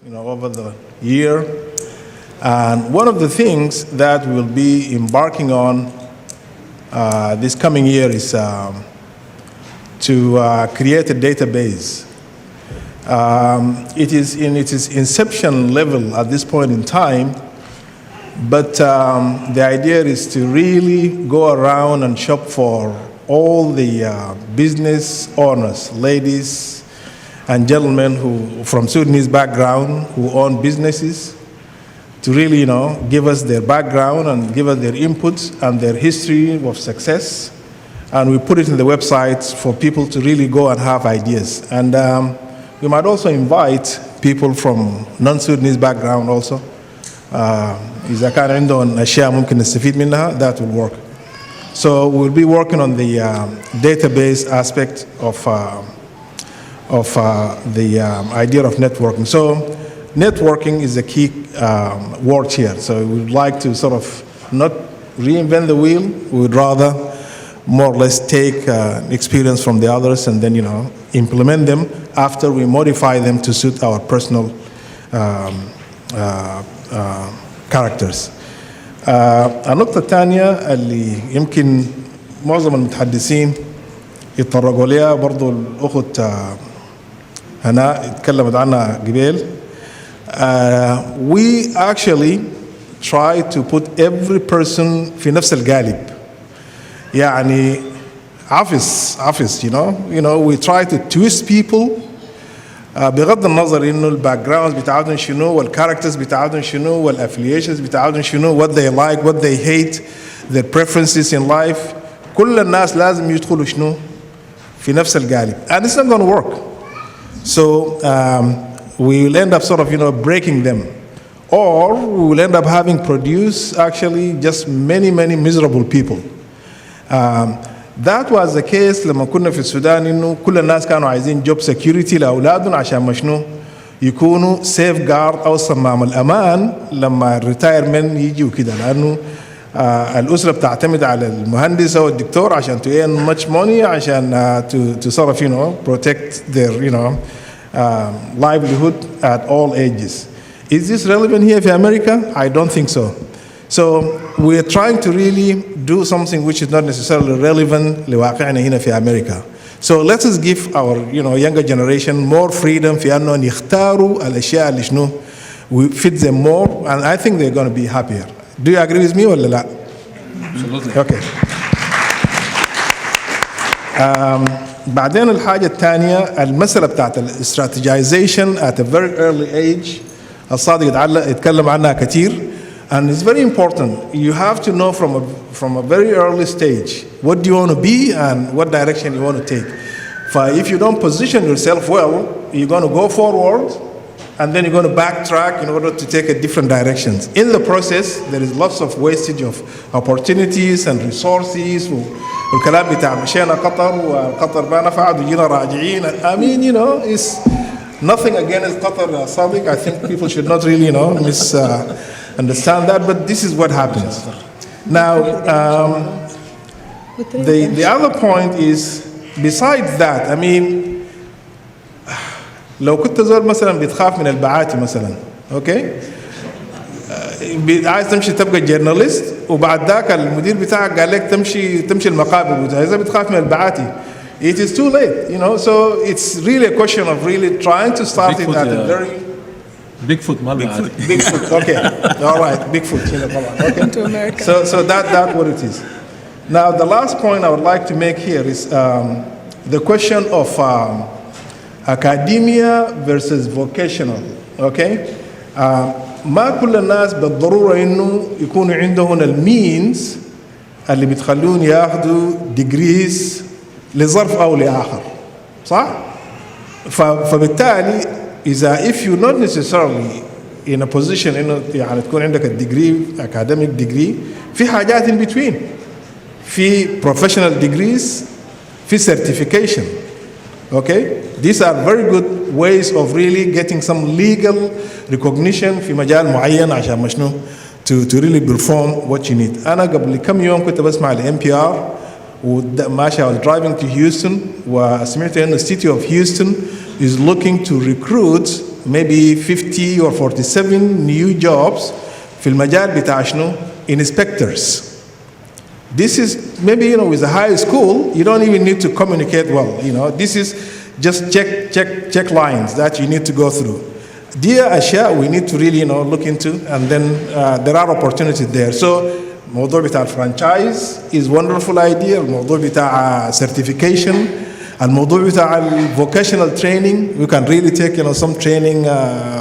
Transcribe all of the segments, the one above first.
over the year. And one of the things that we'll be embarking on this coming year is to create a database. It is in its inception level at this point in time, but the idea is to really go around and shop for all the business owners, ladies and gentlemen who from Sudanese background who own businesses, to really, give us their background and give us their inputs and their history of success. And we put it in the website for people to really go and have ideas. And we might also invite people from non-Sudanese background also. إذا كان عندهم أشياء ممكن نستفيد منها, that will work. So we'll be working on the database aspect of the idea of networking. So networking is a key word here. So we would like to sort of not reinvent the wheel. We would rather more or less take experience from the others and then, implement them after we modify them to suit our personal characters. النقطة الثانية اللي يمكن معظم المتحدثين يتطرقوا لها برضو الأخت هناء اتكلمت عنها قبل. We actually try to put every person في نفس القالب. يعني عفس, we try to twist people بغض النظر انه الباك جراوندز بتاعتهم شنو والكاركترز بتاعتهم شنو والافليشنز بتاعتهم شنو, what they like, what they hate, their preferences in life. كل الناس لازم يدخلوا شنو في نفس القالب, and it's not going to work. So we will end up sort of breaking them, or we will end up having produced actually just many miserable people. That was the case لما كنا في السودان إنه كل الناس كانوا عايزين job security لأولادهم عشان مشنو يكونوا safeguard أو صمام الأمان لما الريتايرمنت يجي وكده, لأنه الأسرة بتعتمد على المهندس أو الدكتور عشان to earn much money عشان to sort of protect their livelihood at all ages. Is this relevant here in America? I don't think so. So we're trying to really do something which is not necessarily relevant لواقعنا هنا في أمريكا. So let us give our younger generation more freedom في أنهم يختاروا الأشياء اللي شنو we fit them more, and I think they're going to be happier. Do you agree with me ولا لا? Absolutely. Okay. بعدين الحاجة الثانية المسألة بتاعت strategization at a very early age. الصادق يتكلم عنها كتير. And it's very important. You have to know from a very early stage what do you want to be and what direction you want to take. If you don't position yourself well, you're going to go forward and then you're going to backtrack in order to take a different directions. In the process, there is lots of wastage of opportunities and resources. والكلام بتاع مشينا قطر وقطر ما نفعت وجينا راجعين. I mean, it's nothing against Qatar, Sadiq. I think people should not really, understand that, but this is what happens. Now, the other point is, besides that, I mean, لو كنت زول مثلا بتخاف من البعاتي مثلا, okay, عايز تمشي تبقى جورناليست وبعد ذاك المدير بتاعك قال لك تمشي المقابر, إذا بتخاف من البعاتي, it is too late, So it's really a question of really trying to start it at a very Bigfoot, Bigfoot, okay. All right, Bigfoot. Okay. To America. So that's what it is. Now, the last point I would like to make here is the question of academia versus vocational. Okay? ما كل الناس بالضرورة إنه يكونوا عندهم المينز اللي بتخلون ياخذوا degrees لظرف أو لآخر. صح؟ فبالتالي if you're not necessarily in a position إنه يعني تكون عندك degree, academic degree, في حاجات in between. في professional degrees, في certification. Okay? These are very good ways of really getting some legal recognition في مجال معين عشان مشنو to really perform what you need. أنا قبل كم يوم كنت بسمع ال NPR وماشي I was driving to Houston وسمعت إنه the city of Houston is looking to recruit maybe 50 or 47 new jobs في المجال بتاع شنو inspectors. This is maybe, with a high school, you don't even need to communicate well. This is just check lines that you need to go through. Dear Asha, we need to really, look into, and then there are opportunities there. So, الموضوع بتاع franchise is wonderful idea. الموضوع بتاع certification. الموضوع بتاع vocational training. We can really take, some training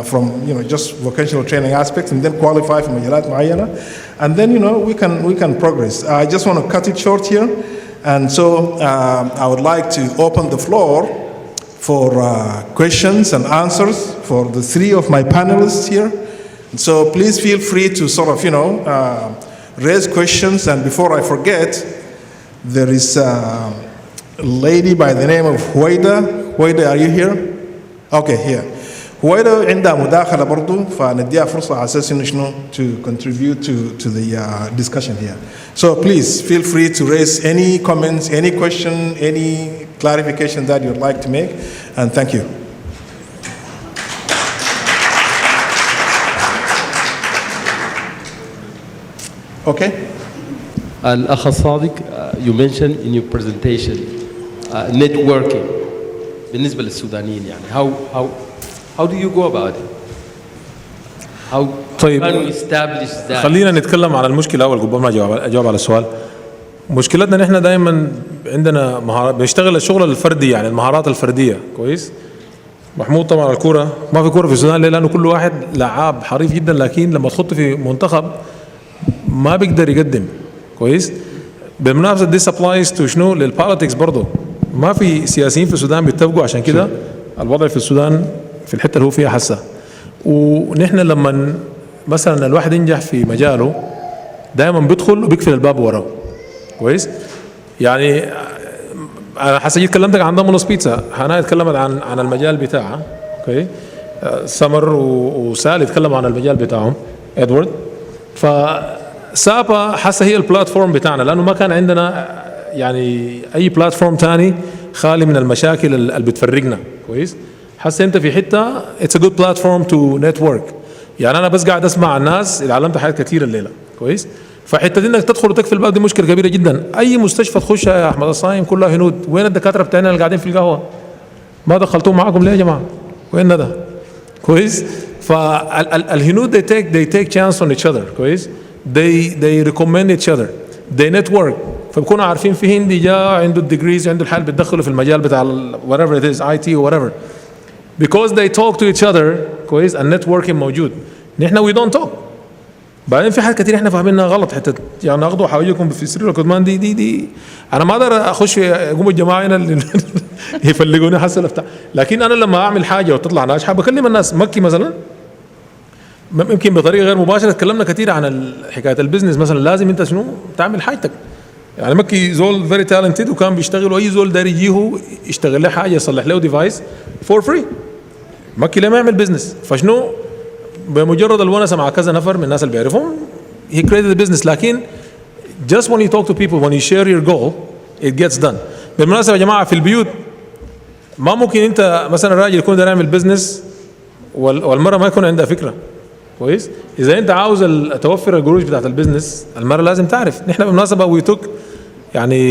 from, just vocational training aspects, and then qualify في مجالات معينة. And then, we can progress. I just want to cut it short here. And so I would like to open the floor for questions and answers for the three of my panelists here. So please feel free to sort of, raise questions. And before I forget, there is a lady by the name of Huwaida. Huwaida, are you here? Okay, here. Huwaida عندها مداخلة برضو فنديها فرصة على أساس إنه شنو to contribute to the discussion here. So please feel free to raise any comments, any question, any clarification that you'd like to make, and thank you. Okay. الأخ الصادق, you mentioned in your presentation networking بالنسبة للسودانيين يعني how do you go about it? How طيب can we establish that? خلينا نتكلم على المشكلة أول قبل ما أجاوب على السؤال. مشكلتنا نحن دائما عندنا مهارات بنشتغل الشغل الفردي يعني المهارات الفردية كويس. محمود طبعا الكورة ما في كورة في السودان ليه؟ لأنه كل واحد لعاب حريف جدا لكن لما تحطه في منتخب ما بيقدر يقدم كويس. بالمناسبة this applies to شنو للبوليتكس برضه. ما في سياسيين في السودان بيتفقوا عشان كده الوضع في السودان في الحتة اللي هو فيها حسة. ونحن لما مثلا الواحد ينجح في مجاله دائما بيدخل وبيقفل الباب وراه كويس. يعني انا حسيت اتكلمتك عن دومينوز بيتزا، هنا اتكلمت عن المجال بتاعها اوكي. سمر وسال اتكلموا عن المجال بتاعهم ادوارد. فسابا حاسه هي البلاتفورم بتاعنا لانه ما كان عندنا يعني اي بلاتفورم تاني خالي من المشاكل اللي بتفرقنا كويس. حاسه انت في حته اتس ا جود بلاتفورم تو نتورك. يعني انا بس قاعد اسمع الناس اتعلمت حاجات كثيره الليله كويس. فحته انك تدخل وتقفل الباب دي مشكله كبيره جدا. اي مستشفى تخشها يا احمد الصايم كلها هنود. وين الدكاتره بتاعنا اللي قاعدين في القهوه؟ ما دخلتوهم معاكم ليه يا جماعه؟ وين ده؟ كويس. فالهنود they take chance on each other كويس. they recommend each other they network. فبكونوا عارفين في هندي جاء عنده الديجريز عنده الحال بتدخله في المجال بتاع whatever it is IT or whatever because they talk to each other كويس. النتوركينج موجود. نحن we don't talk. بعدين في حاجات كتير احنا فاهمينها غلط. حتى يعني اخذوا حواجيكم في سرير الكتمان دي انا ما اقدر اخش يقوموا الجماعه هنا اللي يفلقوني حسن بتاع. لكن انا لما اعمل حاجه وتطلع ناجحه بكلم الناس. مكي مثلا يمكن بطريقه غير مباشره تكلمنا كثير عن حكايه البزنس مثلا. لازم انت شنو تعمل حاجتك. يعني مكي زول فيري تالنتد وكان بيشتغل واي زول داري يجيه يشتغل له حاجه يصلح له ديفايس فور فري. مكي ليه ما يعمل بزنس؟ فشنو بمجرد الونسه مع كذا نفر من الناس اللي بيعرفهم he created a business. لكن just when you talk to people when you share your goal it gets done. بالمناسبه يا جماعه في البيوت ما ممكن انت مثلا راجل يكون داير يعمل بزنس والمراه ما يكون عندها فكره كويس. اذا انت عاوز توفر القروش بتاعت البزنس المراه لازم تعرف. نحن بالمناسبه ويتوك يعني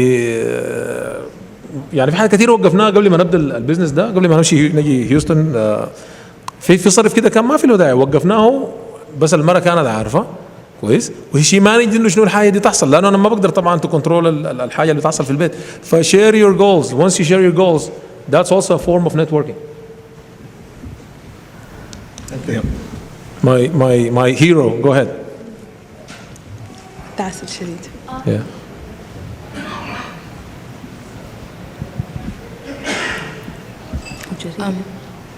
في حاجات كثير وقفناها قبل ما نبدا البزنس ده. قبل ما نجي هيوستن في صرف كده كان ما في له داعي وقفناه. بس المراه كانت عارفه كويس وهي ما نجي انه شنو الحاجه دي تحصل لانه انا ما بقدر طبعا تكنترول الحاجه اللي بتحصل في البيت. فشير يور جولز. once you share your goals that's also a form of networking. Thank you. My hero go ahead. تعس الشديد. Yeah.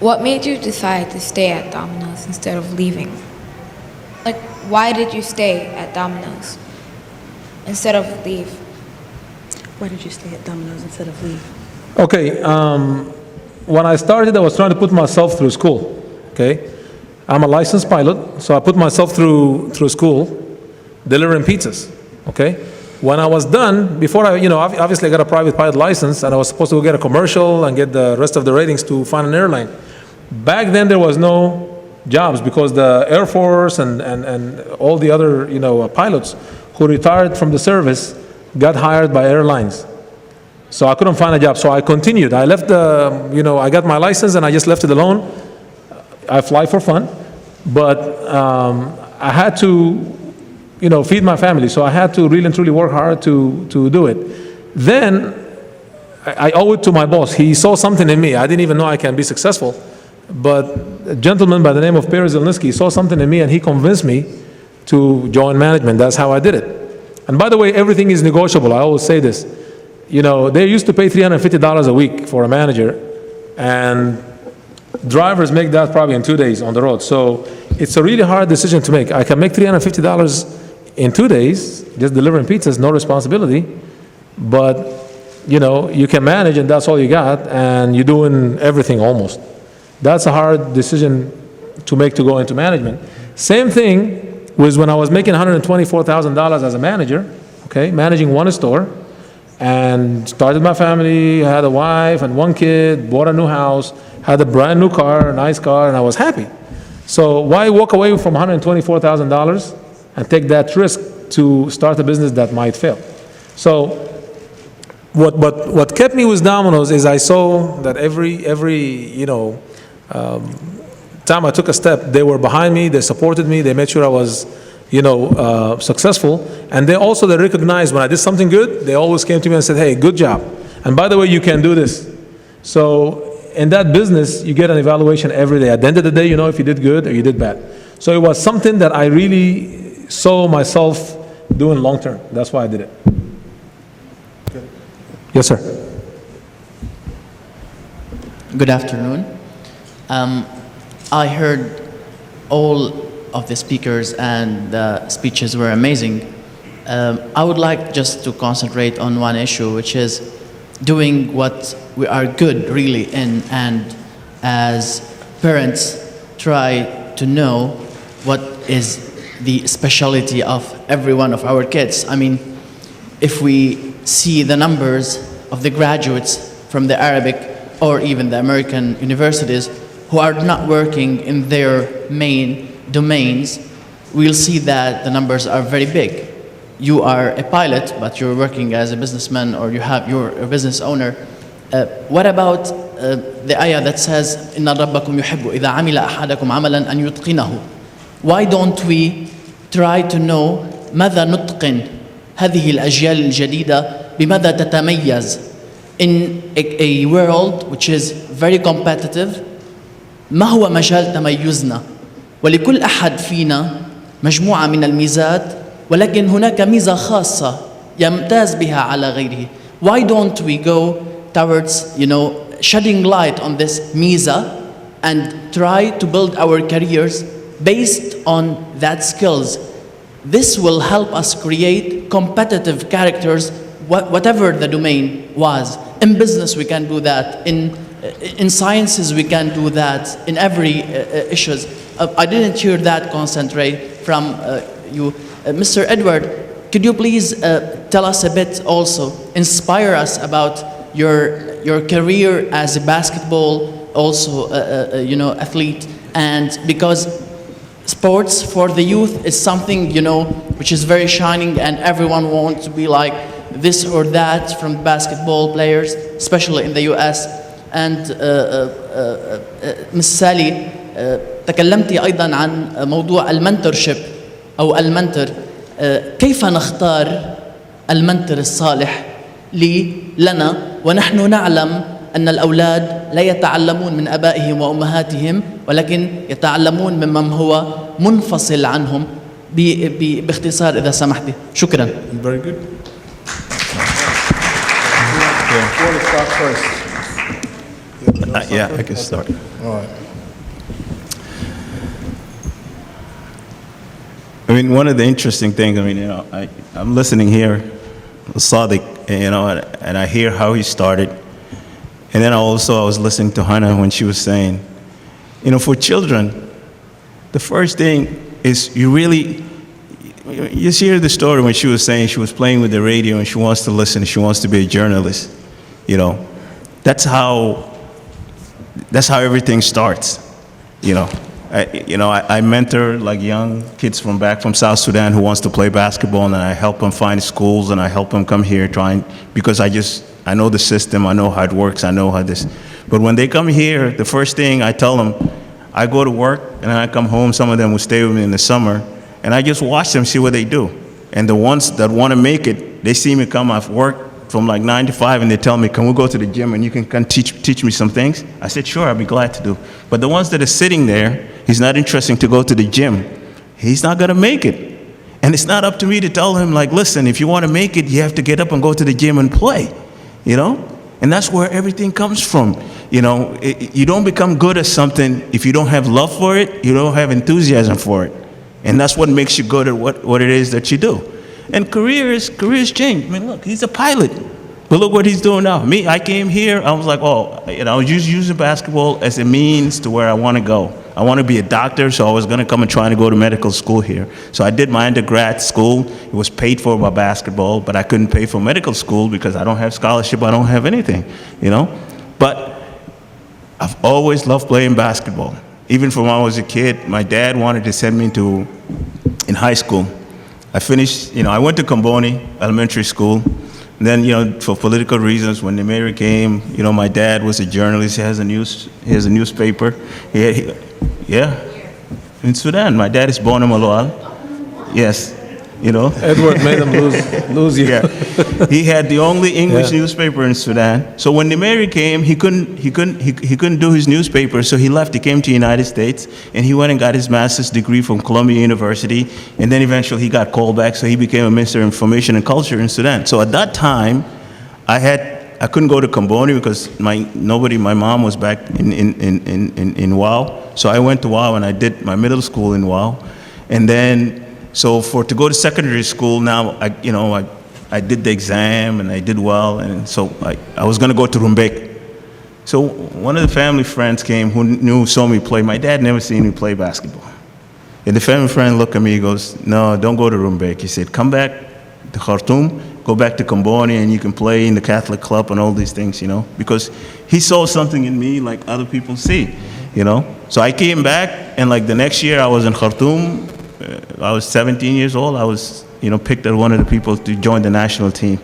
What made you decide to stay at Domino's instead of leaving? Like, why did you stay at Domino's instead of leave? Why did you stay at Domino's instead of leave? Okay, when I started, I was trying to put myself through school. Okay, I'm a licensed pilot, so I put myself through school, delivering pizzas. Okay, when I was done, before I, obviously I got a private pilot license, and I was supposed to go get a commercial and get the rest of the ratings to find an airline. Back then there was no jobs because the Air Force and all the other pilots who retired from the service got hired by airlines. So I couldn't find a job. So I continued. I left I got my license and I just left it alone. I fly for fun, but I had to feed my family. So I had to really and truly work hard to do it. Then I owe it to my boss. He saw something in me. I didn't even know I can be successful. But a gentleman by the name of Perry Zelensky saw something in me and he convinced me to join management. That's how I did it. And by the way, everything is negotiable. I always say this. They used to pay $350 a week for a manager, and drivers make that probably in 2 days on the road. So it's a really hard decision to make. I can make $350 in 2 days, just delivering pizzas, no responsibility. But, you can manage and that's all you got, and you're doing everything almost. That's a hard decision to make to go into management. Same thing was when I was making $124,000 as a manager, okay, managing one store, and started my family, had a wife and one kid, bought a new house, had a brand new car, a nice car, and I was happy. So why walk away from $124,000 and take that risk to start a business that might fail? So what kept me with Domino's is I saw that every time I took a step, they were behind me, they supported me, they made sure I was successful, and they recognized when I did something good, they always came to me and said, hey, good job, and by the way, you can do this. So in that business, you get an evaluation every day. At the end of the day, you know if you did good or you did bad. So it was something that I really saw myself doing long term. That's why I did it. Yes, sir. Good afternoon. I heard all of the speakers and the speeches were amazing. I would like just to concentrate on one issue, which is doing what we are good really in, and as parents try to know what is the specialty of every one of our kids. I mean, if we see the numbers of the graduates from the Arabic or even the American universities who are not working in their main domains, we'll see that the numbers are very big. You are a pilot, but you're working as a businessman, or you're a business owner. What about the ayah that says, إِنَّ رَبَّكُمْ يُحِبُّ إِذَا عَمِلَ أَحَدَكُمْ عَمَلًا أَنْ يُتْقِنَهُ? Why don't we try to know ماذا نتقن هذه الأجيال الجديدة بماذا تتميز in a world which is very competitive? ما هو مجال تميزنا؟ ولكل أحد فينا مجموعة من الميزات، ولكن هناك ميزة خاصة يمتاز بها على غيره. Why don't we go towards, shedding light on this ميزة and try to build our careers based on that skills? This will help us create competitive characters, whatever the domain was. In business we can do that, in sciences we can do that, in every issues. I didn't hear that concentrate from you. Mr. Edward, could you please tell us a bit also, inspire us about your career as a basketball also athlete, and because sports for the youth is something which is very shining, and everyone wants to be like this or that from basketball players, especially in the US. And Ms. Sally, تكلمتي أيضا عن موضوع المنتورشيب أو المنتور. كيف نختار المنتور الصالح لنا ونحن نعلم أن الأولاد لا يتعلمون من آبائهم وأمهاتهم، ولكن يتعلمون ممن هو منفصل عنهم؟ باختصار إذا سمحتي. شكرا. Very good. Yeah. Who want to start first? Yeah, I can start. All right. I mean, one of the interesting things, I'm listening here, Sadiq, and I hear how he started. And then I was listening to Hannah when she was saying, for children, the first thing is you hear the story when she was saying she was playing with the radio and she wants to listen, she wants to be a journalist. That's how that's how everything starts, you know. I mentor like young kids from back from South Sudan who wants to play basketball, and I help them find schools, and I help them come here because I know the system, I know how it works, I know how this. But when they come here, the first thing I tell them, I go to work and then I come home. Some of them will stay with me in the summer, and I just watch them, see what they do. And the ones that want to make it, they see me come off work from like 9 to 5, and they tell me, can we go to the gym and you can come teach me some things? I said, sure, I'll be glad to do. But the ones that are sitting there, he's not interested to go to the gym. He's not going to make it. And it's not up to me to tell him, like, listen, if you want to make it, you have to get up and go to the gym and play, you know? And that's where everything comes from. You know, you don't become good at something if you don't have love for it, you don't have enthusiasm for it. And that's what makes you good at what it is that you do. And careers change. I mean, look, he's a pilot. But look what he's doing now. Me, I came here, I was like, I was just using basketball as a means to where I want to go. I want to be a doctor, so I was going to come and try to go to medical school here. So I did my undergrad school. It was paid for by basketball, but I couldn't pay for medical school because I don't have scholarship, I don't have anything, you know? But I've always loved playing basketball. Even from when I was a kid, my dad wanted to send me in high school. I finished, I went to Comboni Elementary School. And then, for political reasons, when the mayor came, my dad was a journalist. He has a newspaper. In Sudan. My dad is born in Malwal. Yes, Edward made him lose you. Yeah. He had the only English newspaper in Sudan. So when the mayor came, he couldn't do his newspaper, so he left. He came to the United States, and he went and got his master's degree from Columbia University, and then eventually he got called back, so he became a Minister of Information and Culture in Sudan. So at that time, I couldn't go to Comboni because my mom was back in WOW. So I went to WOW and I did my middle school in WOW, and then. So to go to secondary school now, I did the exam and I did well, and so I was going to go to Rumbek. So one of the family friends came who saw me play. My dad never seen me play basketball. And the family friend looked at me, he goes, no, don't go to Rumbek. He said, come back to Khartoum, go back to Comboni, and you can play in the Catholic club and all these things, because he saw something in me like other people see, So I came back, and like the next year I was in Khartoum. I was 17 years old. I was, picked as one of the people to join the national team,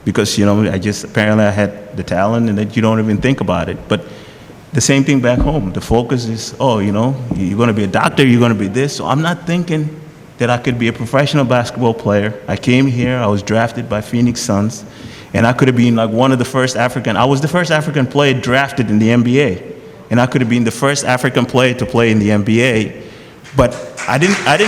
because, apparently I had the talent and that you don't even think about it. But the same thing back home. The focus is, you're going to be a doctor, you're going to be this. So I'm not thinking that I could be a professional basketball player. I came here, I was drafted by Phoenix Suns, and I could have been like one of the first I was the first African player drafted in the NBA. And I could have been the first African player to play in the NBA. But I didn't have,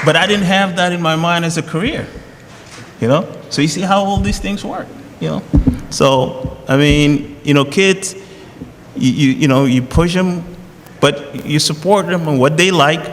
but I didn't have that in my mind as a career, So you see how all these things work, So, kids, you push them, but you support them on what they like,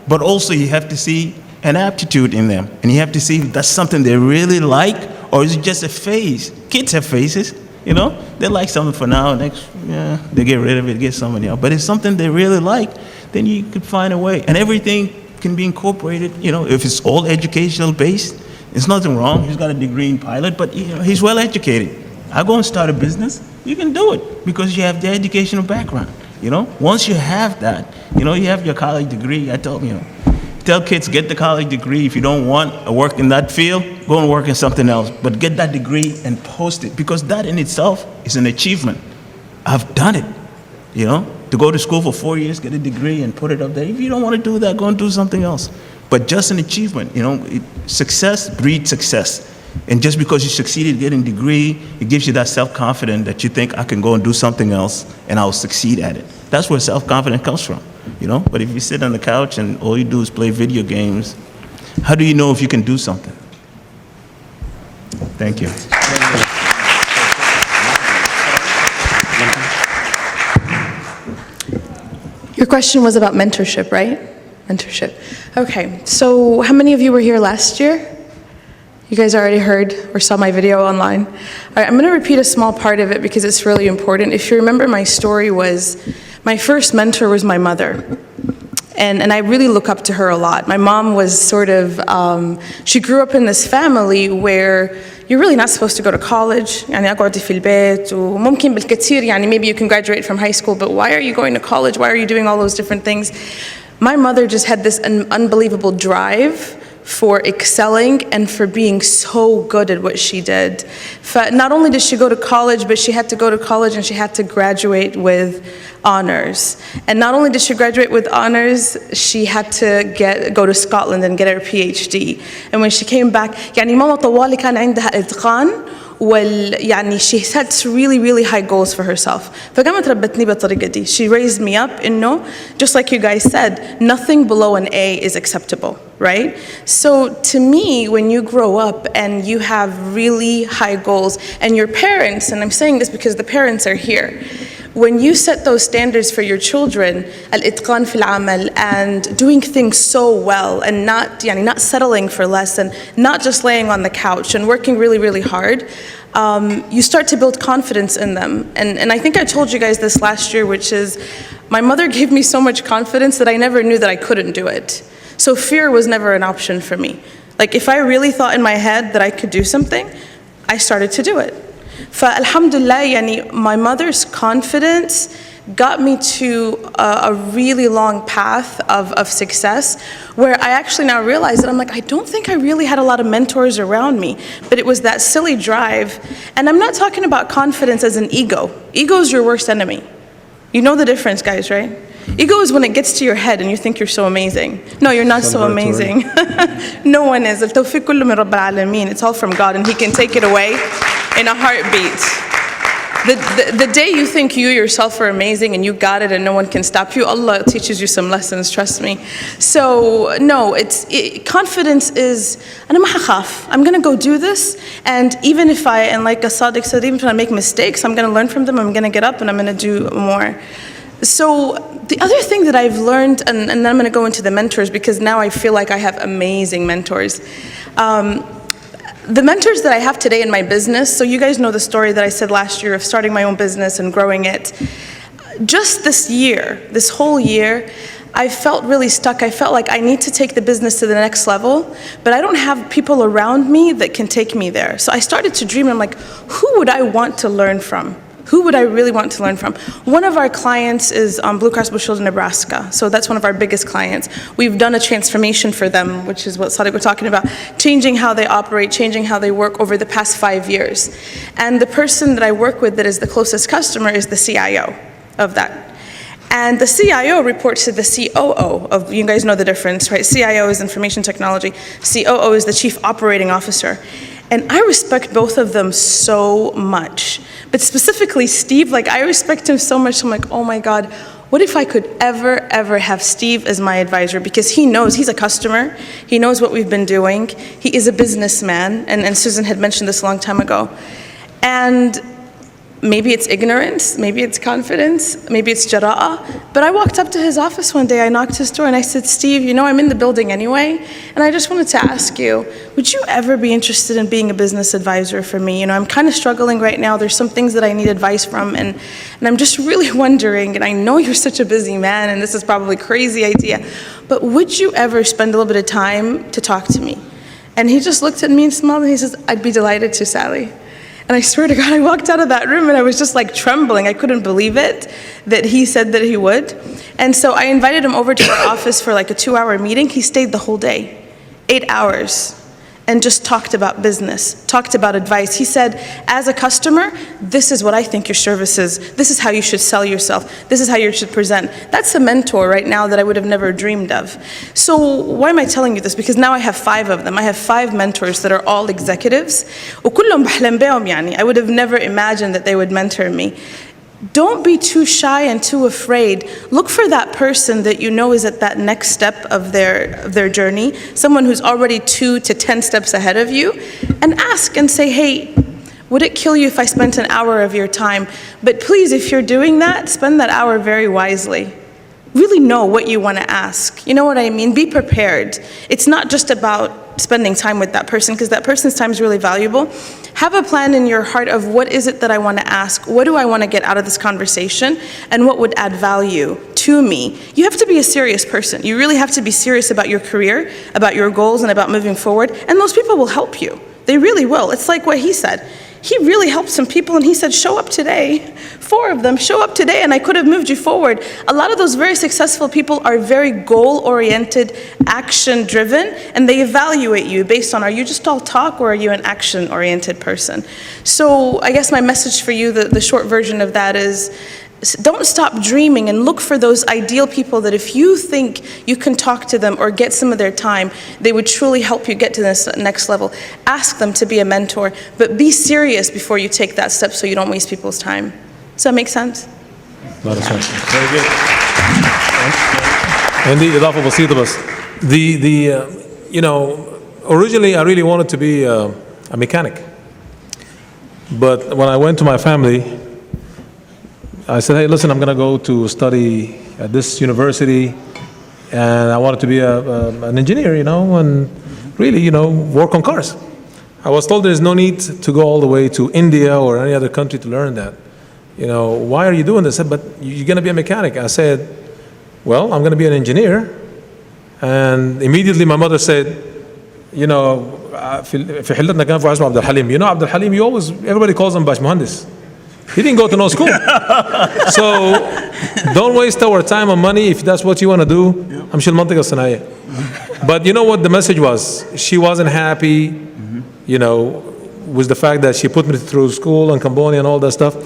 but also you have to see an aptitude in them. And you have to see if that's something they really like, or is it just a phase? Kids have phases. They like something for now, they get rid of it, get somebody else. But if something they really like, then you could find a way. And everything can be incorporated, if it's all educational based, there's nothing wrong. He's got a degree in pilot, but he's well educated. I go and start a business, you can do it because you have the educational background. Once you have that, you have your college degree. I tell kids, get the college degree. If you don't want to work in that field, go and work in something else. But get that degree and post it, because that in itself is an achievement. I've done it, to go to school for 4 years, get a degree and put it up there. If you don't want to do that, go and do something else. But just an achievement, success breeds success. And just because you succeeded getting a degree, it gives you that self-confidence that you think I can go and do something else and I'll succeed at it. That's where self-confidence comes from. But if you sit on the couch and all you do is play video games, how do you know if you can do something? Thank you. Your question was about mentorship, right? Mentorship. Okay, so how many of you were here last year? You guys already heard or saw my video online? All right, I'm gonna repeat a small part of it because it's really important. If you remember, my story was, my first mentor was my mother. And I really look up to her a lot. My mom was sort of, she grew up in this family where, you're really not supposed to go to college. يعني أقعدي في البيت وممكن بالكثير يعني maybe you can graduate from high school, but why are you going to college? Why are you doing all those different things? My mother just had this unbelievable drive for excelling and for being so good at what she did. Not only did she go to college, but she had to go to college and she had to graduate with honors. And not only did she graduate with honors, she had to go to Scotland and get her PhD. And when she came back, يعني ماما طوالي كان عندها إتقان يعني she set really, really high goals for herself. فقامت ربتني بالطريقة دي. She raised me up إنه, just like you guys said, nothing below an A is acceptable, right? So to me, when you grow up and you have really high goals, and your parents, and I'm saying this because the parents are here, when you set those standards for your children, al-itqan fil amal, and doing things so well, and not settling for less, and not just laying on the couch, and working really, really hard, you start to build confidence in them. And I think I told you guys this last year, which is, my mother gave me so much confidence that I never knew that I couldn't do it. So fear was never an option for me. Like if I really thought in my head that I could do something, I started to do it. Alhamdulillah, yani, my mother's confidence got me to a really long path of success, where I actually now realize that I'm like, I don't think I really had a lot of mentors around me, but it was that silly drive. And I'm not talking about confidence as an ego. Ego is your worst enemy. You know the difference, guys, right? Ego is when it gets to your head and you think you're so amazing. No, you're not so amazing. No one is. التوفيق كله من رب العالمين. It's all from God, and He can take it away in a heartbeat. The day you think you yourself are amazing and you got it and no one can stop you, Allah teaches you some lessons, trust me. So no, confidence is, أنا ما هخاف. I'm going to go do this, and even if and like Sadiq said, even if I make mistakes, I'm going to learn from them, I'm going to get up and I'm going to do more. So the other thing that I've learned, and then I'm going to go into the mentors, because now I feel like I have amazing mentors. The mentors that I have today in my business, so you guys know the story that I said last year of starting my own business and growing it. Just this year, this whole year, I felt really stuck. I felt like I need to take the business to the next level, but I don't have people around me that can take me there. So I started to dream, I'm like, who would I want to learn from? Who would I really want to learn from? One of our clients is Blue Cross Blue Shield in Nebraska. So that's one of our biggest clients. We've done a transformation for them, which is what Sadiq was talking about, changing how they operate, changing how they work over the past 5 years. And the person that I work with that is the closest customer is the CIO of that. And the CIO reports to the COO of, you guys know the difference, right? CIO is information technology. COO is the chief operating officer. And I respect both of them so much. But specifically Steve, like I respect him so much. I'm like, oh my God, what if I could ever have Steve as my advisor? Because he knows, he's a customer. He knows what we've been doing. He is a businessman. And Susan had mentioned this a long time ago. And maybe it's ignorance, maybe it's confidence, maybe it's jara'ah. But I walked up to his office one day, I knocked his door and I said, Steve, you know I'm in the building anyway, and I just wanted to ask you, would you ever be interested in being a business advisor for me? You know, I'm kind of struggling right now. There's some things that I need advice from, and I'm just really wondering, and I know you're such a busy man and this is probably a crazy idea, but would you ever spend a little bit of time to talk to me? And he just looked at me and smiled and he says, I'd be delighted to, Sally. And I swear to God, I walked out of that room and I was just like trembling. I couldn't believe it that he said that he would. And so I invited him over to our office for like a 2-hour meeting. He stayed the whole day, 8 hours, and just talked about business, talked about advice. He said, as a customer, this is what I think your service is. This is how you should sell yourself. This is how you should present. That's a mentor right now that I would have never dreamed of. So why am I telling you this? Because now I have 5 of them. I have 5 mentors that are all executives. وكلهم بحلم بهم يعني. I would have never imagined that they would mentor me. Don't be too shy and too afraid. Look for that person that you know is at that next step of their journey, someone who's already 2 to 10 steps ahead of you, and ask and say, hey, would it kill you if I spent an hour of your time? But please, if you're doing that, spend that hour very wisely. Really know what you want to ask. You know what I mean? Be prepared. It's not just about spending time with that person, because that person's time is really valuable. Have a plan in your heart of what is it that I want to ask? What do I want to get out of this conversation? And what would add value to me? You have to be a serious person. You really have to be serious about your career, about your goals, and about moving forward. And those people will help you. They really will. It's like what he said. He really helped some people, and he said, show up today. 4 of them, show up today, and I could have moved you forward. A lot of those very successful people are very goal-oriented, action-driven, and they evaluate you based on, are you just all talk, or are you an action-oriented person? So I guess my message for you, the short version of that is, don't stop dreaming and look for those ideal people that if you think you can talk to them or get some of their time, they would truly help you get to this next level. Ask them to be a mentor, but be serious before you take that step so you don't waste people's time. Does that make sense? A lot of sense. Very good. عندي إضافة بسيطة بس. You know, originally I really wanted to be a mechanic. But when I went to my family, I said, hey, listen, I'm going to go to study at this university, and I wanted to be an engineer, you know, and really, you know, work on cars. I was told there's no need to go all the way to India or any other country to learn that. You know, why are you doing this? I said, but you're going to be a mechanic. I said, well, I'm going to be an engineer. And immediately my mother said, you know, في حلتنا كان في اسمه عبد الحليم. You know, Abdul Halim, everybody calls him Bashmuhandis. He didn't go to no school. So don't waste our time and money if that's what you want to do. I'm sure المنطقة الصناعية. But you know what the message was? She wasn't happy, you know, with the fact that she put me through school and Cambodia and all that stuff.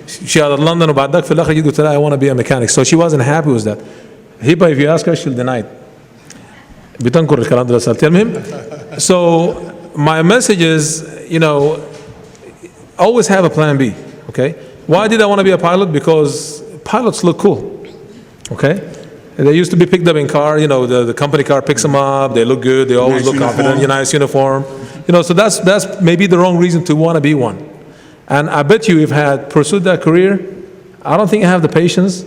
She had London وبعد ذاك في الآخر جيت قلت لها I want to be a mechanic. So she wasn't happy with that. Hiba, if you ask her, she'll deny it. بتنكر الكلام ده سألتها المهم. So my message is, you know, always have a plan B. Okay? Why did I want to be a pilot? Because pilots look cool. Okay? They used to be picked up in car, you know, the company car picks them up, they look good, they always look confident, nice uniform. You know, so that's maybe the wrong reason to want to be one. And I bet you if I had pursued that career, I don't think I have the patience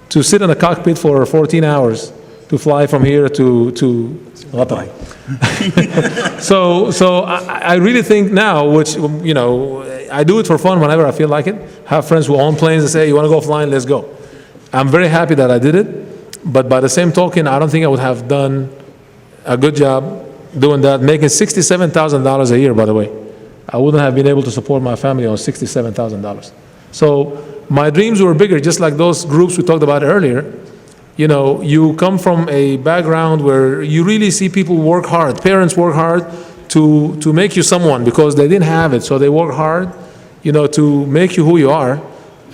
to sit in a cockpit for 14 hours to fly from here to Qatar. So I really think now, which, you know, I do it for fun whenever I feel like it. Have friends who own planes and say, you want to go flying, let's go. I'm very happy that I did it, but by the same token, I don't think I would have done a good job doing that, making $67,000 a year, by the way. I wouldn't have been able to support my family on $67,000. So my dreams were bigger, just like those groups we talked about earlier. You know, you come from a background where you really see people work hard, parents work hard to make you someone because they didn't have it. So they work hard, you know, to make you who you are.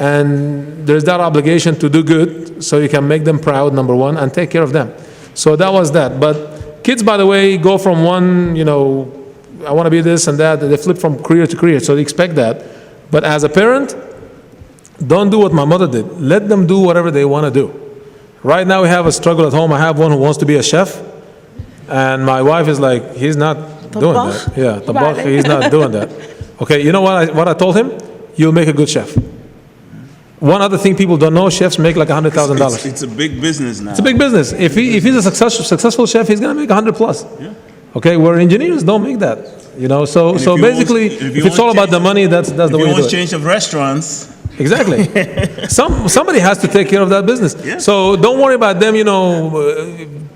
And there's that obligation to do good so you can make them proud, number one, and take care of them. So that was that. But kids, by the way, go from one, you know, I want to be this and that, they flip from career to career. So they expect that. But as a parent, don't do what my mother did. Let them do whatever they want to do. Right now we have a struggle at home. I have one who wants to be a chef. And my wife is like, he's not doing that. Yeah, tabakh, he's not doing that. Okay, you know what I told him? You'll make a good chef. One other thing people don't know, chefs make like $100,000. It's a big business now. It's a big business. If he's a successful chef, he's going to make 100 plus. Yeah. Okay, where engineers don't make that. You know, so basically, if it's all about the money, that's the way to do it. If you want change of restaurants. Exactly. Somebody has to take care of that business. Yeah. So don't worry about them, you know,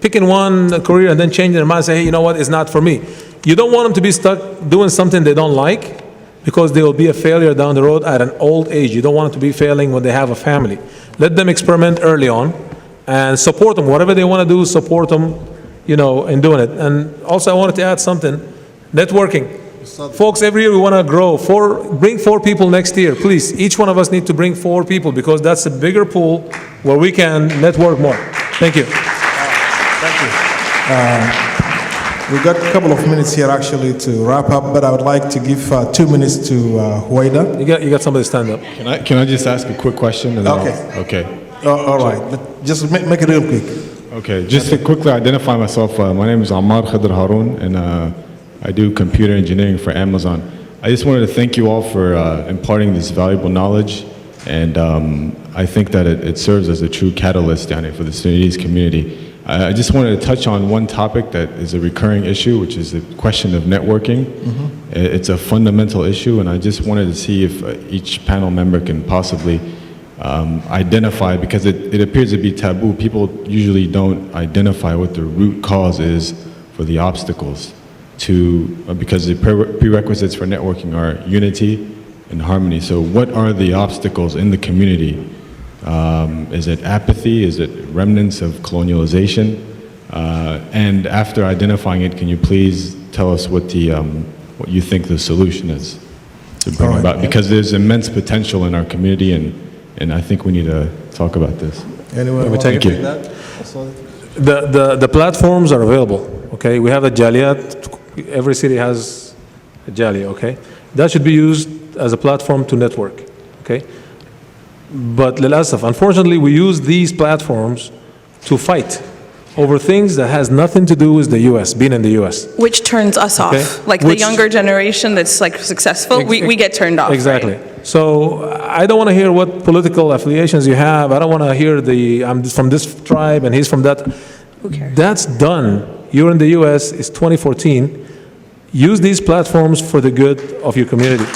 picking one career and then changing their mind and say, hey, you know what, it's not for me. You don't want them to be stuck doing something they don't like because they will be a failure down the road at an old age. You don't want them to be failing when they have a family. Let them experiment early on and support them. Whatever they want to do, support them, you know, in doing it. And also I wanted to add something, networking. Folks, every year we want to grow. Bring 4 people next year, please. Each one of us need to bring 4 people because that's a bigger pool where we can network more. Thank you. Thank you. We've got a couple of minutes here actually to wrap up, but I would like to give 2 minutes to Huwaida. You got somebody stand up. Can I just ask a quick question? And then Okay. All right. But just make it real quick. Okay. Just to quickly identify myself, my name is Ammar Khidr Haroun, and I do computer engineering for Amazon. I just wanted to thank you all for imparting this valuable knowledge, and I think that it serves as a true catalyst down here for the Sudanese community. I just wanted to touch on one topic that is a recurring issue, which is the question of networking. Mm-hmm. It's a fundamental issue, and I just wanted to see if each panel member can possibly identify, because it appears to be taboo. People usually don't identify what the root cause is for the obstacles because the prerequisites for networking are unity and harmony. So what are the obstacles in the community? Is it apathy? Is it remnants of colonialization? And after identifying it, can you please tell us what you think the solution is to bring about? Because there's immense potential in our community, and I think we need to talk about this. Anyone want to take that? The platforms are available, okay? We have a Jaliyat. Every city has a Jaliyat, okay? That should be used as a platform to network, okay? But للأسف, unfortunately, we use these platforms to fight over things that has nothing to do with the U.S., being in the U.S. Which turns us off. Like the younger generation that's like successful, we get turned off. Exactly. Right? So I don't want to hear what political affiliations you have. I don't want to hear I'm from this tribe and he's from that. Who cares? That's done. You're in the U.S., it's 2014. Use these platforms for the good of your community.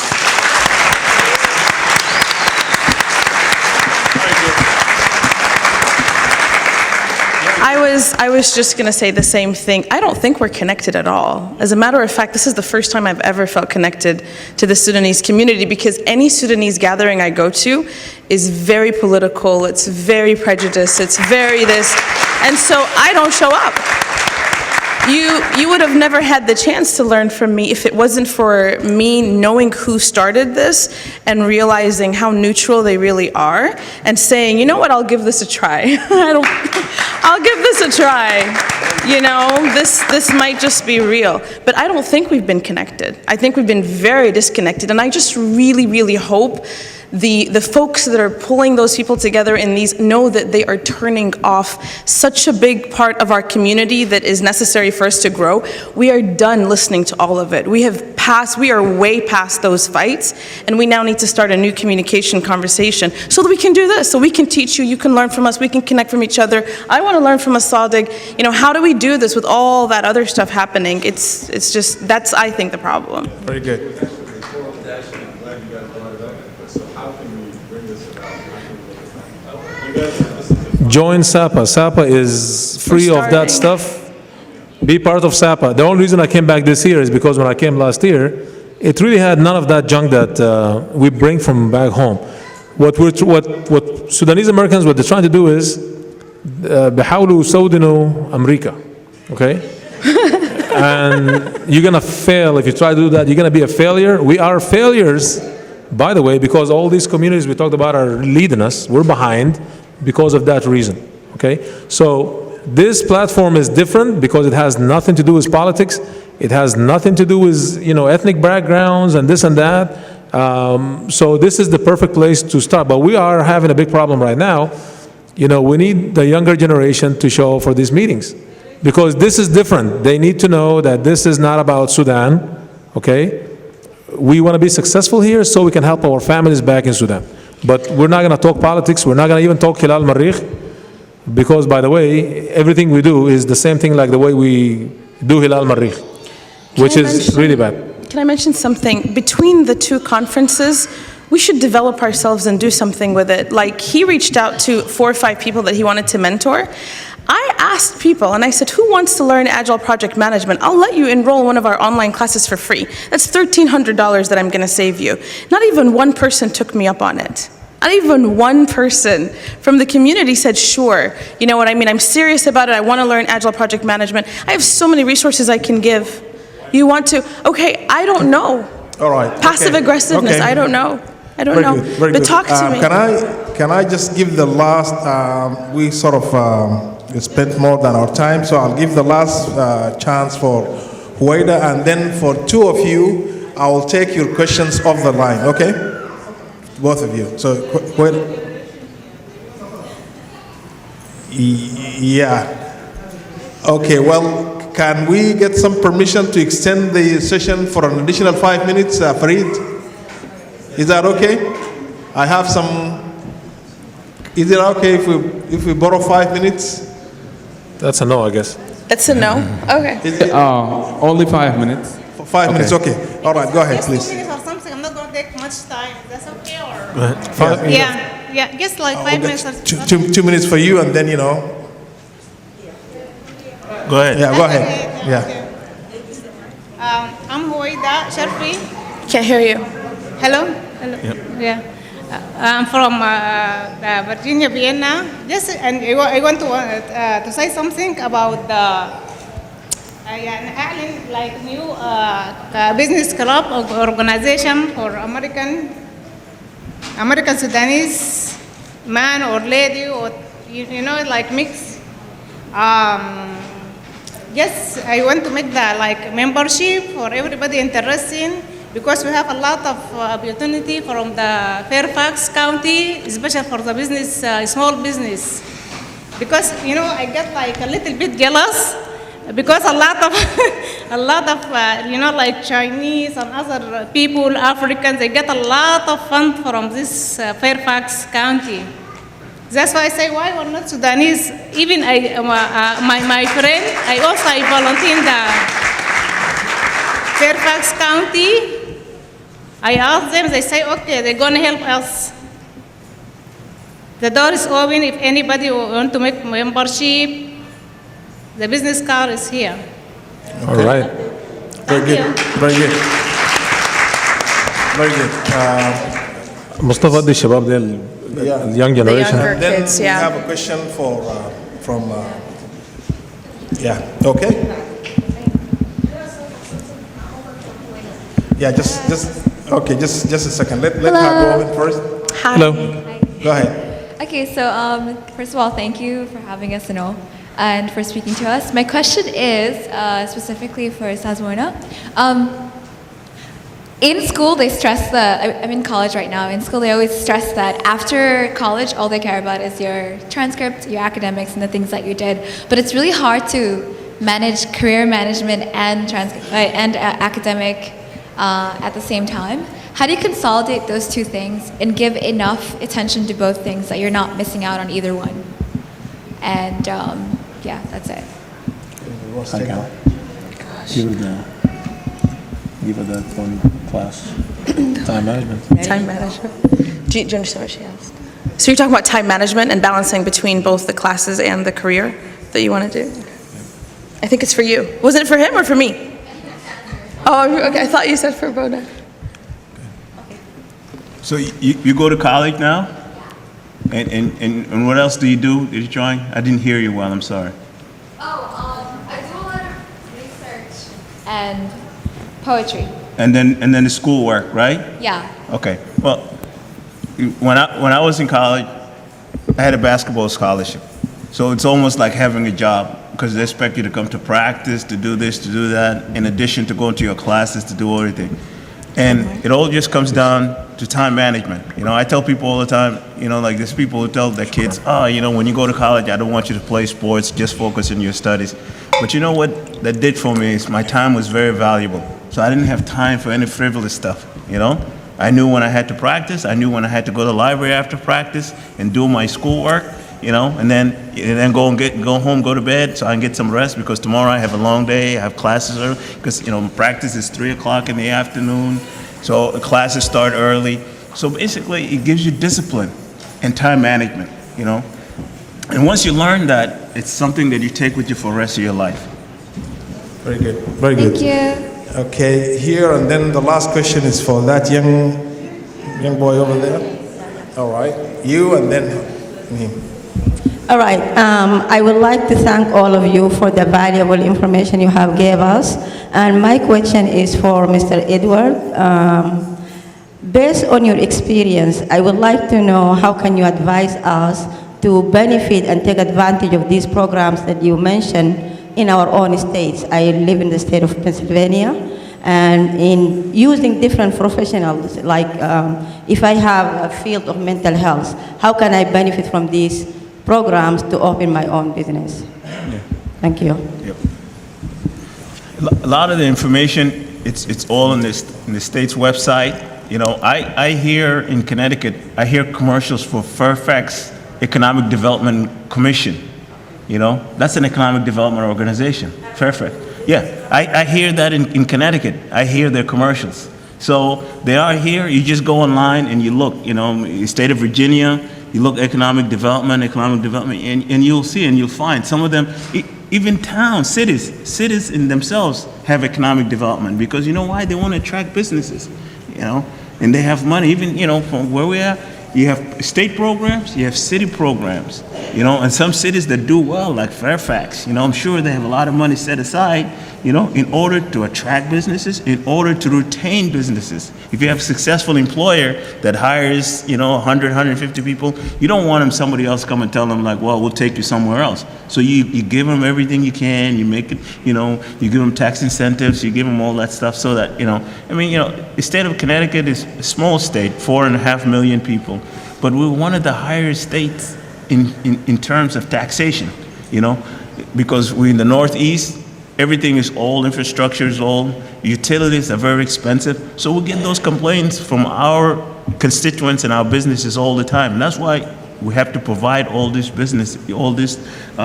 I was just going to say the same thing. I don't think we're connected at all. As a matter of fact, this is the first time I've ever felt connected to the Sudanese community, because any Sudanese gathering I go to is very political, it's very prejudiced, it's very this, and so I don't show up. You would have never had the chance to learn from me if it wasn't for me knowing who started this and realizing how neutral they really are and saying, you know what, I'll give this a try. I'll give this a try. You know, this might just be real. But I don't think we've been connected. I think we've been very disconnected, and I just really, really hope the folks that are pulling those people together in these know that they are turning off such a big part of our community that is necessary for us to grow. We are done listening to all of it. We are way past those fights, and we now need to start a new communication conversation so that we can do this, so we can teach you, you can learn from us, we can connect from each other. I want to learn from Sadiq. You know, how do we do this with all that other stuff happening? It's just, that's, I think, the problem. Very good. Join SAPAA. SAPAA is free of that stuff. Be part of SAPAA. The only reason I came back this year is because when I came last year, it really had none of that junk that we bring from back home. What Sudanese Americans, what they're trying to do is بيحاولوا يسودنوا أمريكا, okay? And you're gonna fail if you try to do that. You're gonna be a failure. We are failures, by the way, because all these communities we talked about are leading us. We're behind because of that reason, okay? So this platform is different because it has nothing to do with politics. It has nothing to do with, you know, ethnic backgrounds and this and that. So this is the perfect place to start. But we are having a big problem right now. You know, we need the younger generation to show up for these meetings because this is different. They need to know that this is not about Sudan, okay? We want to be successful here so we can help our families back in Sudan. But we're not going to talk politics. We're not going to even talk Hilal Marikh because, by the way, everything we do is the same thing like the way we do Hilal Marikh, which is really bad. Can I mention something? Between the two conferences, we should develop ourselves and do something with it. Like, he reached out to 4 or 5 people that he wanted to mentor. I asked people, and I said, who wants to learn Agile Project Management? I'll let you enroll in one of our online classes for free. That's $1,300 that I'm going to save you. Not even one person took me up on it. Not even one person from the community said, sure. You know what I mean? I'm serious about it. I want to learn Agile Project Management. I have so many resources I can give. You want to? Okay, I don't know. All right. Passive aggressiveness, I don't know. I don't know. Very but good. talk to me. Can I just give the last, we sort of spent more than our time, so I'll give the last chance for Huwaida, and then for 2 of you, I will take your questions off the line, okay? Both of you. So, Huwaida. Yeah. Okay, well, can we get some permission to extend the session for an additional 5 minutes, Farid? Is that okay? I have some. Is it okay if we borrow 5 minutes? That's a no, I guess. It's a no? Okay. Only 5 minutes. For 5 minutes, okay. All right, go ahead, please. 2 minutes or something. I'm not going to take much time. That's okay, or? Yeah, just like 5 minutes. Or 2 minutes for you, and then, you know. Go ahead. Yeah, go ahead. Yeah. Sharfi. Can't hear you. Hello? Hello? Yeah. I'm from Virginia, Vienna. Just, and I want to say something about the يعني أعلن like new business club or organization for American Sudanese man or lady or you know like mix. Yes, I want to make the like membership for everybody interested because we have a lot of opportunity from the Fairfax County, especially for the business, small business. Because you know I get like a little bit jealous because a lot of you know like Chinese and other people, Africans, they get a lot of fund from this Fairfax County. That's why I say why we're not Sudanese. Even my friend, I volunteer in the Fairfax County. I asked them, they say okay, they're gonna help us. The door is open if anybody want to make membership. The business card is here. All right. Very good. Very good. Very good. مصطفى ادي الشباب ديل Yeah. young generation. younger And then kids, we yeah. have a question from yeah. Okay. Yeah. Just a second. Let her go in first. Hi. Hello. Go ahead. Okay, so first of all, thank you for having us, and for speaking to us. My question is specifically for Ustaz Moina. In school, they stress I'm in college right now. In school, they always stress that after college, all they care about is your transcript, your academics, and the things that you did. But it's really hard to manage career management and academic at the same time. How do you consolidate those two things and give enough attention to both things that you're not missing out on either one? And yeah, that's it. Give her that one class. Time management. Time management. Do you understand what she asked? So you're talking about time management and balancing between both the classes and the career that you want to do? I think it's for you. Was it for him or for me? Oh, okay. I thought you said for Bona. So you go to college now? And what else do you do? Did you join? I didn't hear you well, I'm sorry. I do a lot of research and poetry. And then the schoolwork, right? Yeah. Okay. Well, when I was in college, I had a basketball scholarship. So it's almost like having a job because they expect you to come to practice, to do this, to do that, in addition to going to your classes to do everything. And it all just comes down to time management. I tell people all the time, like there's people who tell their kids, when you go to college, I don't want you to play sports, just focus on your studies. But you know what that did for me is my time was very valuable. So I didn't have time for any frivolous stuff, I knew when I had to practice, I knew when I had to go to the library after practice and do my schoolwork, and then go home, go to bed so I can get some rest because tomorrow I have a long day, I have classes early, because practice is 3 o'clock in the afternoon, so the classes start early. So basically it gives you discipline and time management, And once you learn that, it's something that you take with you for the rest of your life. Very good. Very good. Thank you. Okay, here and then the last question is for that young boy over there. All right, you and then him. All right. I would like to thank all of you for the valuable information you have gave us. And my question is for Mr. Edward. Based on your experience, I would like to know how can you advise us to benefit and take advantage of these programs that you mentioned in our own states. I live in the state of Pennsylvania, and in using different professionals, like if I have a field of mental health, how can I benefit from these programs to open my own business? Yeah. Thank you. Yep. A lot of the information, it's all in the state's website. I hear in Connecticut, I hear commercials for Fairfax Economic Development Commission. That's an economic development organization, Fairfax. Yeah, I hear that in Connecticut. I hear their commercials. So they are here. You just go online and you look, state of Virginia, you look economic development, and you'll see and you'll find some of them, even towns, cities in themselves have economic development because you know why? They want to attract businesses, you know, and they have money. Even, you know, from where we are, you have state programs, you have city programs, you know, and some cities that do well, like Fairfax, you know, I'm sure they have a lot of money set aside, you know, in order to attract businesses, in order to retain businesses. If you have a successful employer that hires, you know, 100, 150 people, you don't want somebody else come and tell them like, well, we'll take you somewhere else. So you give them everything you can, you make it, you know, you give them tax incentives, you give them all that stuff so that, you know, I mean, you know, the state of Connecticut is a small state, 4.5 million people, but we're one of the higher states in terms of taxation, you know, because we're in the Northeast. Everything is old, infrastructure is old, utilities are very expensive. So we get those complaints from our constituents and our businesses all the time. And that's why we have to provide all these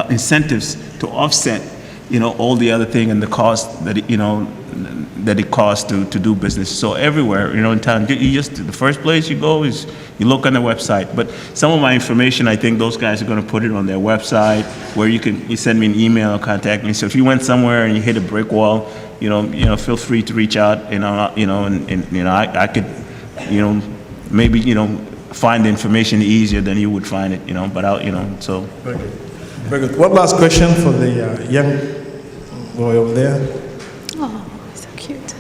incentives to offset, you know, all the other thing and the cost that, you know, that it costs to do business. So everywhere, you know, in town, you just, the first place you go is you look on the website. But some of my information, I think those guys are going to put it on their website where you send me an email or contact me. So if you went somewhere and you hit a brick wall, you know, feel free to reach out, and you know, I could, you know, maybe, you know, find the information easier than you would find it, you know, but I'll, you know, so. Very good. Very good. One last question for the young boy over there. Oh, so cute.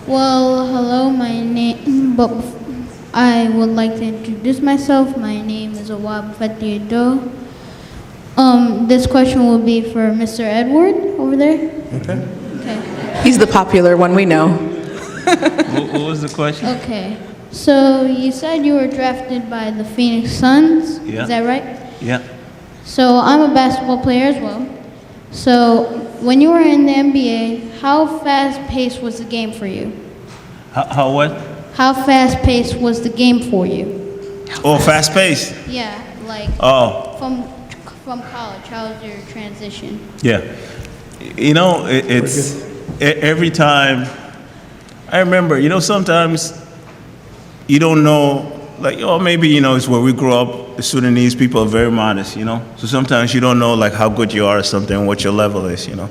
Well, hello, my name, but I would like to introduce myself. My name is Awab Fatiado. This question will be for Mr. Edward over there. Okay. Okay. He's the popular one, we know. What was the question? Okay. So you said you were drafted by the Phoenix Suns. Yeah. Is that right? Yeah. So I'm a basketball player as well. So when you were in the NBA, how fast-paced was the game for you? How what? How fast-paced was the game for you? Oh, fast paced. Yeah, like from college. How was your transition? Yeah. You know, it's every time. I remember, you know, sometimes you don't know, like, oh, maybe, you know, it's where we grew up, the Sudanese people are very modest, you know? So sometimes you don't know, like, how good you are or something, what your level is, you know?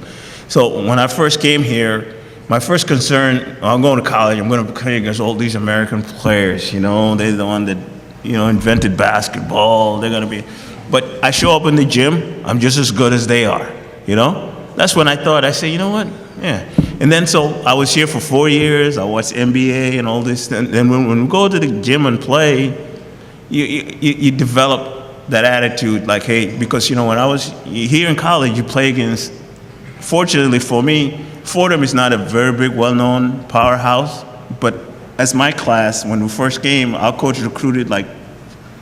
So when I first came here, my first concern, I'm going to college, I'm going to play against all these American players, you know? They're the one that, you know, invented basketball, they're going to be... But I show up in the gym, I'm just as good as they are, you know? That's when I thought, I said, you know what? Yeah. And then so I was here for 4 years, I watched NBA and all this, and then when we go to the gym and play, you develop that attitude, like, hey, because, you know, when I was here in college, you play against, fortunately for me, Fordham is not a very big, well-known powerhouse, but as my class, when we first came, our coach recruited like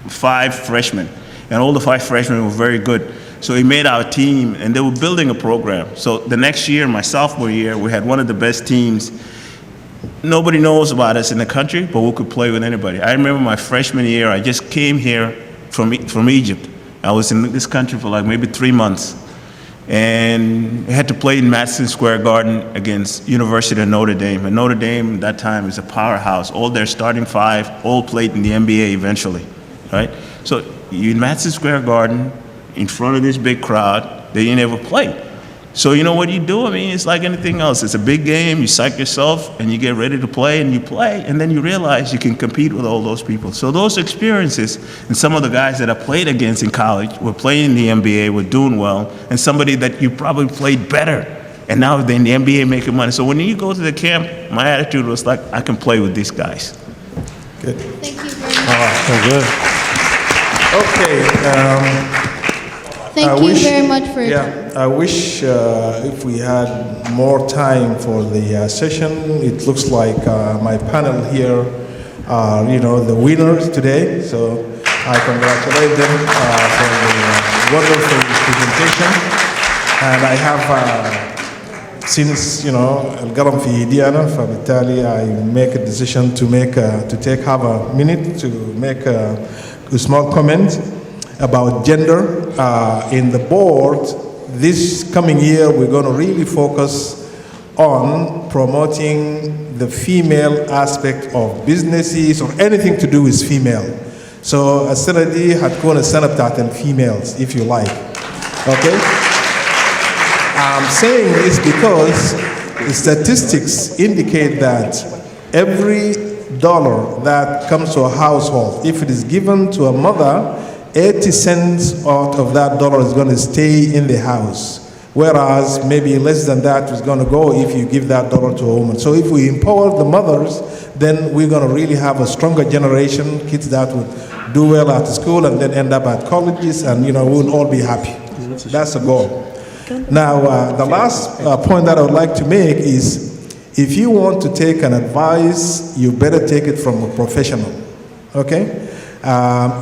5 freshmen, and all the 5 freshmen were very good. So he made our team, and they were building a program. So the next year, my sophomore year, we had one of the best teams. Nobody knows about us in the country, but we could play with anybody. I remember my freshman year, I just came here from Egypt. I was in this country for like maybe 3 months. And I had to play in Madison Square Garden against University of Notre Dame. And Notre Dame at that time is a powerhouse. All their starting 5 all played in the NBA eventually, right? So you're in Madison Square Garden, in front of this big crowd that you never played. So you know what you do? I mean, it's like anything else. It's a big game, you psych yourself, and you get ready to play, and you play, and then you realize you can compete with all those people. So those experiences, and some of the guys that I played against in college were playing in the NBA, were doing well, and somebody that you probably played better, and now they're in the NBA making money. So when you go to the camp, my attitude was like, I can play with these guys. Good. Thank you very much. Okay. Thank you very much for your time. I wish if we had more time for the session. It looks like my panel here are, you know, the winners today. So I congratulate them for the wonderful presentation. And I have, since, you know, القلم في ايدي أنا, فبالتالي I make a decision to have a minute to make a small comment about gender. In the board, this coming year, we're going to really focus on promoting the female aspect of businesses or anything to do with female. So السنة دي هتكون السنة بتاعت الفيميلز, if you like. Okay? I'm saying this because the statistics indicate that every dollar that comes to a household, if it is given to a mother, 80 cents out of that dollar is going to stay in the house. Whereas maybe less than that is going to go if you give that dollar to a woman. So if we empower the mothers, then we're going to really have a stronger generation, kids that would do well at school and then end up at colleges, and we'll all be happy. That's the goal. Now, the last point that I would like to make is, if you want to take an advice, you better take it from a professional, okay?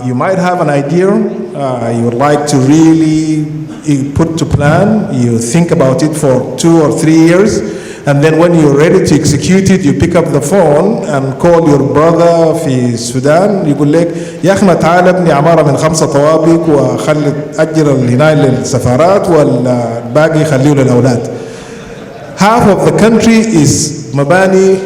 You might have an idea, you would like to really put to plan, you think about it for 2 or 3 years, and then when you're ready to execute it, you pick up the phone and call your brother في السودان يقول لك يا أخي ما تعال ابني عمارة من 5 طوابق وخلي أجر هنا للسفارات والباقي خليه للأولاد. Half of the country is مباني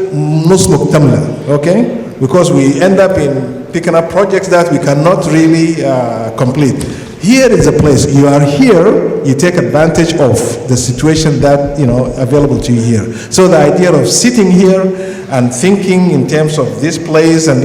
نص مكتملة, okay? Because we end up in picking up projects that we cannot really complete. Here is a place, you are here, you take advantage of the situation that, available to you here. So the idea of sitting here and thinking in terms of this place and,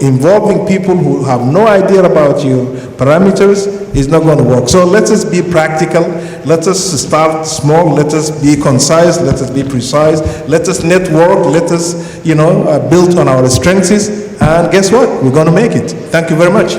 involving people who have no idea about your parameters is not going to work. So let us be practical, let us start small, let us be concise, let us be precise, let us network, let us, build on our strengths, and guess what? We're going to make it. Thank you very much.